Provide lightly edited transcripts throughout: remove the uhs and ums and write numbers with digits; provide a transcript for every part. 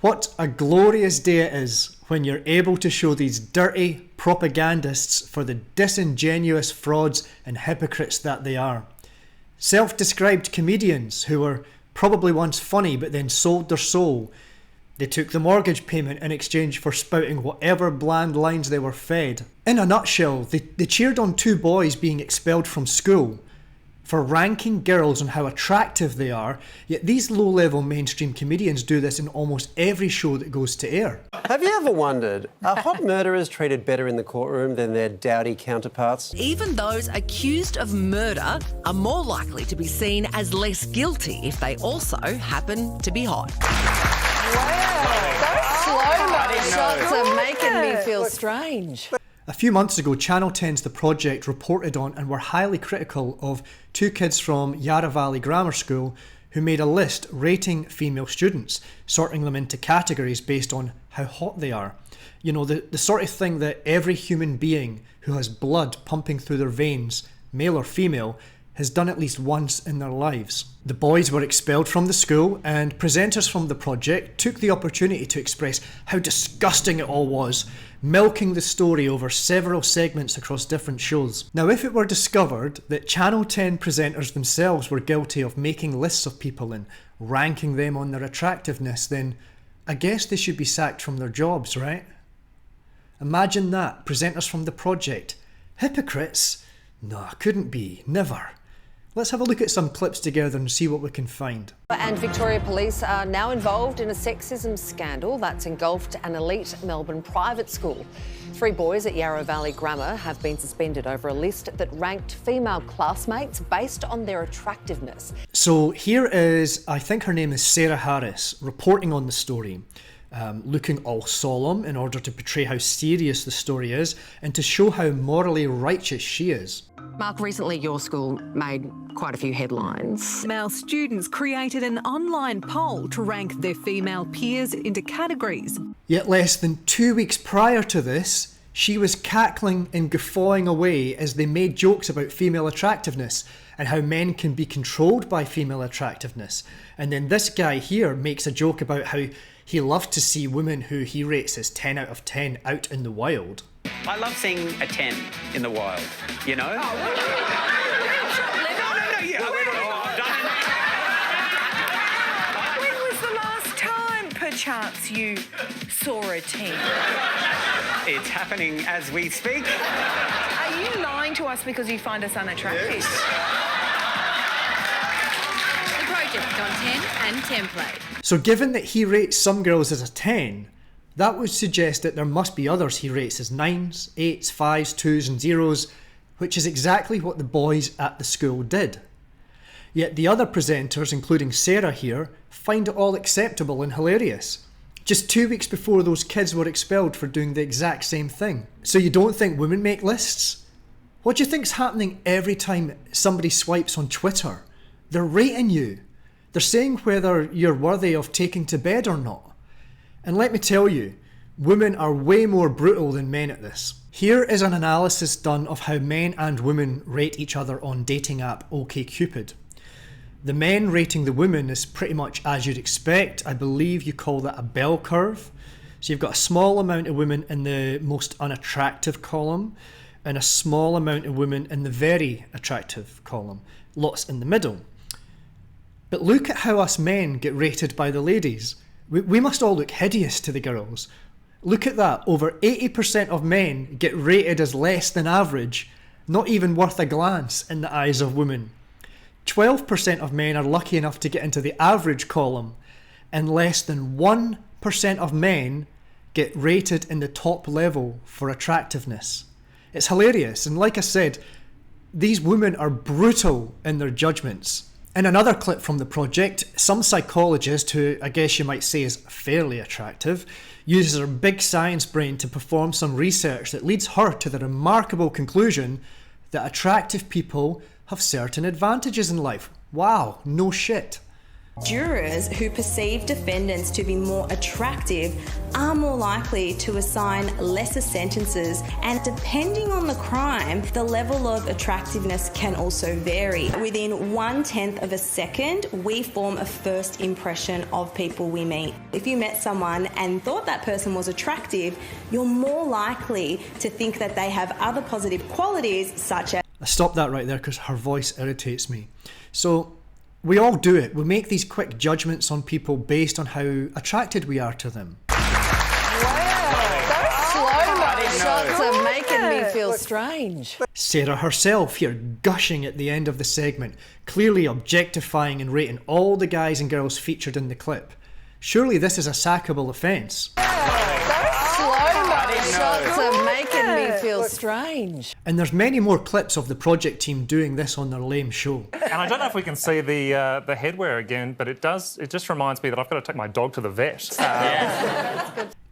What a glorious day it is when you're able to show these dirty propagandists for the disingenuous frauds and hypocrites that they are. Self-described comedians who were probably once funny but then sold their soul. They took the mortgage payment in exchange for spouting whatever bland lines they were fed. In a nutshell, they cheered on two boys being expelled from school for ranking girls on how attractive they are, yet these low-level mainstream comedians do this in almost every show that goes to air. Have you ever wondered, are hot murderers treated better in the courtroom than their dowdy counterparts? Even those accused of murder are more likely to be seen as less guilty if they also happen to be hot. Wow, those slow-mo shots are making me feel strange. A few months ago, Channel 10's The Project reported on and were highly critical of two kids from Yarra Valley Grammar School who made a list rating female students, sorting them into categories based on how hot they are. You know, the sort of thing that every human being who has blood pumping through their veins, male or female, has done at least once in their lives. The boys were expelled from the school, and presenters from The Project took the opportunity to express how disgusting it all was, milking the story over several segments across different shows. Now, if it were discovered that Channel 10 presenters themselves were guilty of making lists of people and ranking them on their attractiveness, then I guess they should be sacked from their jobs, right? Imagine that, presenters from The Project. Hypocrites? No, couldn't be, never. Let's have a look at some clips together and see what we can find. And Victoria Police are now involved in a sexism scandal that's engulfed an elite Melbourne private school. 3 boys at Yarra Valley Grammar have been suspended over a list that ranked female classmates based on their attractiveness. So here is, I think her name is Sarah Harris, reporting on the story. Looking all solemn in order to portray how serious the story is and to show how morally righteous she is. Mark, recently your school made quite a few headlines. Male students created an online poll to rank their female peers into categories. Yet less than 2 weeks prior to this, she was cackling and guffawing away as they made jokes about female attractiveness and how men can be controlled by female attractiveness. And then this guy here makes a joke about how he loved to see women who he rates as 10 out of 10 out in the wild. I love seeing a 10 in the wild, you know? Oh, when was the last time, perchance, you saw a 10? It's happening as we speak. Are you lying to us because you find us unattractive? Yes. The Project on 10 and Template. So given that he rates some girls as a 10, that would suggest that there must be others he rates as 9s, 8s, 5s, 2s and 0s, which is exactly what the boys at the school did. Yet the other presenters, including Sarah here, find it all acceptable and hilarious. Just 2 weeks before those kids were expelled for doing the exact same thing. So you don't think women make lists? What do you think's happening every time somebody swipes on Twitter? They're rating you. They're saying whether you're worthy of taking to bed or not. And let me tell you, women are way more brutal than men at this. Here is an analysis done of how men and women rate each other on dating app OkCupid. The men rating the women is pretty much as you'd expect. I believe you call that a bell curve. So you've got a small amount of women in the most unattractive column and a small amount of women in the very attractive column. Lots in the middle. But look at how us men get rated by the ladies. We must all look hideous to the girls. Look at that, over 80% of men get rated as less than average, not even worth a glance in the eyes of women. 12% of men are lucky enough to get into the average column, and less than 1% of men get rated in the top level for attractiveness. It's hilarious, and like I said, these women are brutal in their judgments. In another clip from The Project, some psychologist, who I guess you might say is fairly attractive, uses her big science brain to perform some research that leads her to the remarkable conclusion that attractive people have certain advantages in life. Wow, no shit. Jurors who perceive defendants to be more attractive are more likely to assign lesser sentences, and depending on the crime, the level of attractiveness can also vary. Within 1/10 of a second, we form a first impression of people we meet. If you met someone and thought that person was attractive, you're more likely to think that they have other positive qualities such as... I stopped that right there because her voice irritates me. So we all do it. We make these quick judgments on people based on how attracted we are to them. Shots are making me feel strange. Sarah herself here gushing at the end of the segment, clearly objectifying and rating all the guys and girls featured in the clip. Surely this is a sackable offence. Shots are making me feel strange. And there's many more clips of the project team doing this on their lame show. And I don't know if we can see the headwear again, but it just reminds me that I've got to take my dog to the vet.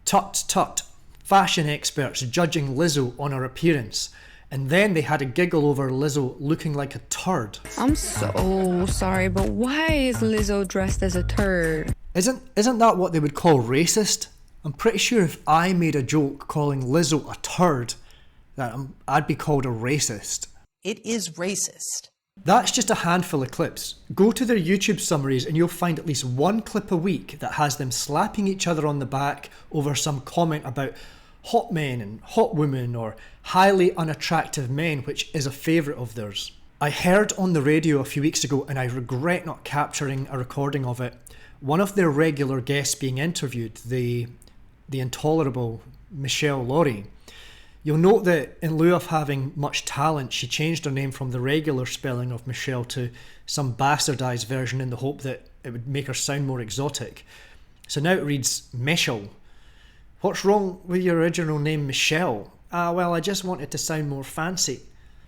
Tut tut. Fashion experts judging Lizzo on her appearance, and then they had a giggle over Lizzo looking like a turd. I'm so sorry, but why is Lizzo dressed as a turd? Isn't that what they would call racist? I'm pretty sure if I made a joke calling Lizzo a turd, that I'd be called a racist. It is racist. That's just a handful of clips. Go to their YouTube summaries and you'll find at least one clip a week that has them slapping each other on the back over some comment about hot men and hot women or highly unattractive men, which is a favourite of theirs. I heard on the radio a few weeks ago, and I regret not capturing a recording of it, one of their regular guests being interviewed, the intolerable Michelle Laurie. You'll note that in lieu of having much talent, she changed her name from the regular spelling of Michelle to some bastardised version in the hope that it would make her sound more exotic. So now it reads Michelle. What's wrong with your original name Michelle? Well, I just wanted to sound more fancy.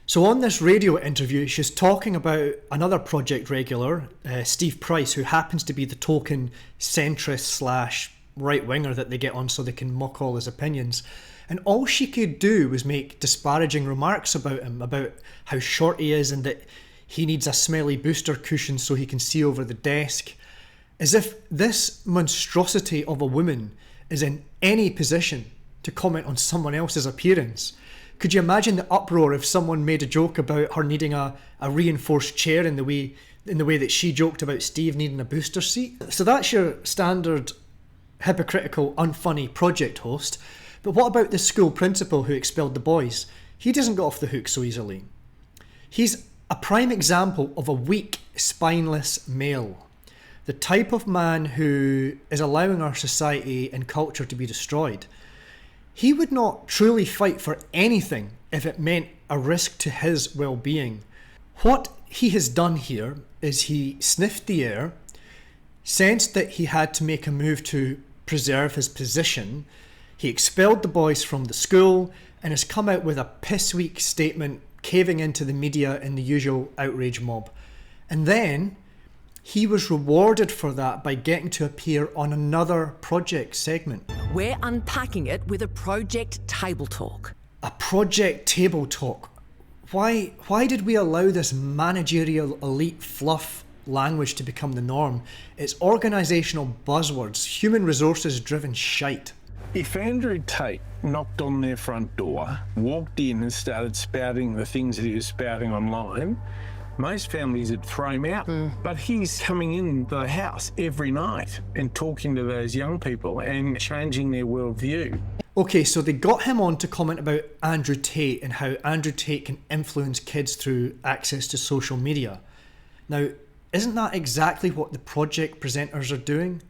So on this radio interview, she's talking about another Project regular, Steve Price, who happens to be the token centrist / right-winger that they get on so they can mock all his opinions. And all she could do was make disparaging remarks about him, about how short he is and that he needs a smelly booster cushion so he can see over the desk. As if this monstrosity of a woman is in any position to comment on someone else's appearance. Could you imagine the uproar if someone made a joke about her needing a reinforced chair in the way that she joked about Steve needing a booster seat? So that's your standard hypocritical, unfunny project host. But what about the school principal who expelled the boys? He doesn't get off the hook so easily. He's a prime example of a weak, spineless male. The type of man who is allowing our society and culture to be destroyed. He would not truly fight for anything if it meant a risk to his well-being. What he has done here is he sniffed the air, sensed that he had to make a move to preserve his position. He expelled the boys from the school and has come out with a piss-weak statement caving into the media in the usual outrage mob. And then he was rewarded for that by getting to appear on another project segment. We're unpacking it with a Project Table Talk. A Project Table Talk. Why did we allow this managerial elite fluff language to become the norm? It's organisational buzzwords, human resources driven shite. If Andrew Tate knocked on their front door, walked in and started spouting the things that he was spouting online, most families would throw him out. But he's coming in the house every night and talking to those young people and changing their worldview. Okay, so they got him on to comment about Andrew Tate and how Andrew Tate can influence kids through access to social media. Now, isn't that exactly what the project presenters are doing?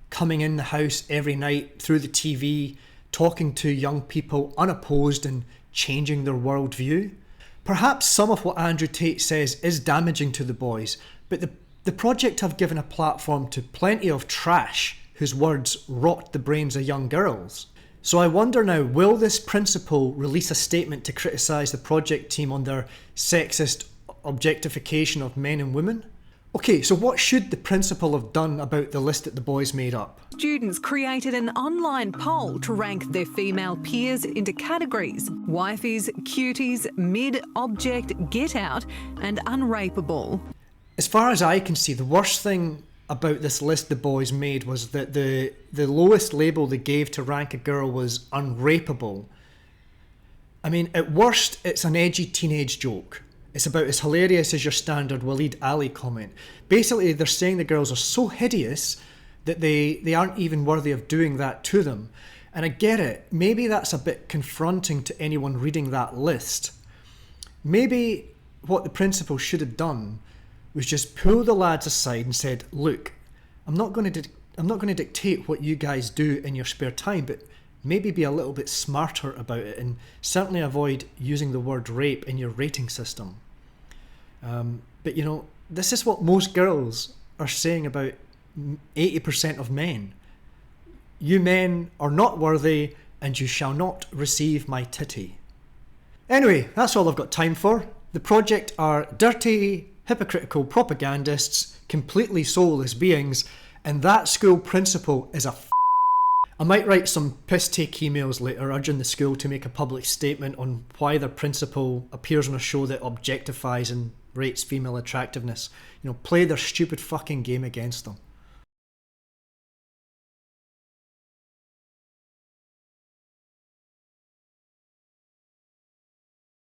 Coming in the house every night through the TV, talking to young people unopposed and changing their worldview? Perhaps some of what Andrew Tate says is damaging to the boys, but the project have given a platform to plenty of trash whose words rot the brains of young girls. So I wonder now, will this principal release a statement to criticise the project team on their sexist objectification of men and women? Okay, so what should the principal have done about the list that the boys made up? Students created an online poll to rank their female peers into categories: wifeys, cuties, mid, object, get out, and unrapeable. As far as I can see, the worst thing about this list the boys made was that the lowest label they gave to rank a girl was unrapeable. I mean, at worst, it's an edgy teenage joke. It's about as hilarious as your standard Waleed Ali comment. Basically, they're saying the girls are so hideous that they aren't even worthy of doing that to them. And I get it. Maybe that's a bit confronting to anyone reading that list. Maybe what the principal should have done was just pull the lads aside and said, look, I'm not going to dictate what you guys do in your spare time, but maybe be a little bit smarter about it, and certainly avoid using the word rape in your rating system. But you know, this is what most girls are saying about 80% of men. You men are not worthy, and you shall not receive my titty. Anyway, that's all I've got time for. The project are dirty, hypocritical propagandists, completely soulless beings, and that school principal is a I might write some piss-take emails later urging the school to make a public statement on why their principal appears on a show that objectifies and rates female attractiveness. You know, play their stupid fucking game against them.